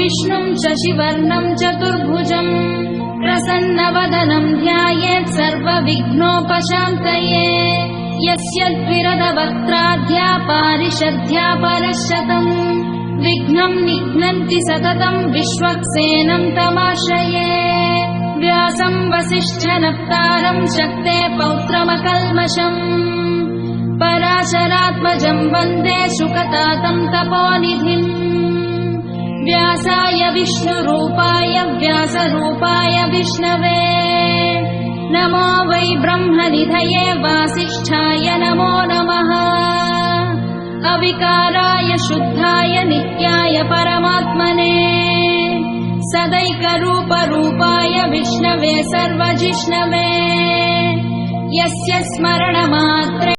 विष्णुं शशिवर्णं चतुर्भुजम् प्रसन्नवदनं ध्यायेत् सर्वविघ्नोपशान्तये यस्य द्विरदवक्त्राद्या पारिषद्या परशतम् विघ्नं निघ्नन्ति सततं विश्वक्सेनं तमाश्रये व्यासं वसिष्ठनप्तारं शक्ते पौत्रमकल्मषम् पराशरात्मजं वन्दे शुकतातं तपोनिधिम् व्यासाय विष्णुरूपाय व्यासरूपाय विष्णवे नमो वै ब्रह्मनिधये वासिष्ठाय नमो नमः अविकाराय शुद्धाय नित्याय परमात्मने सदैकरूपरूपाय विष्णवे सर्वजिष्णवे यस्य स्मरणमात्रे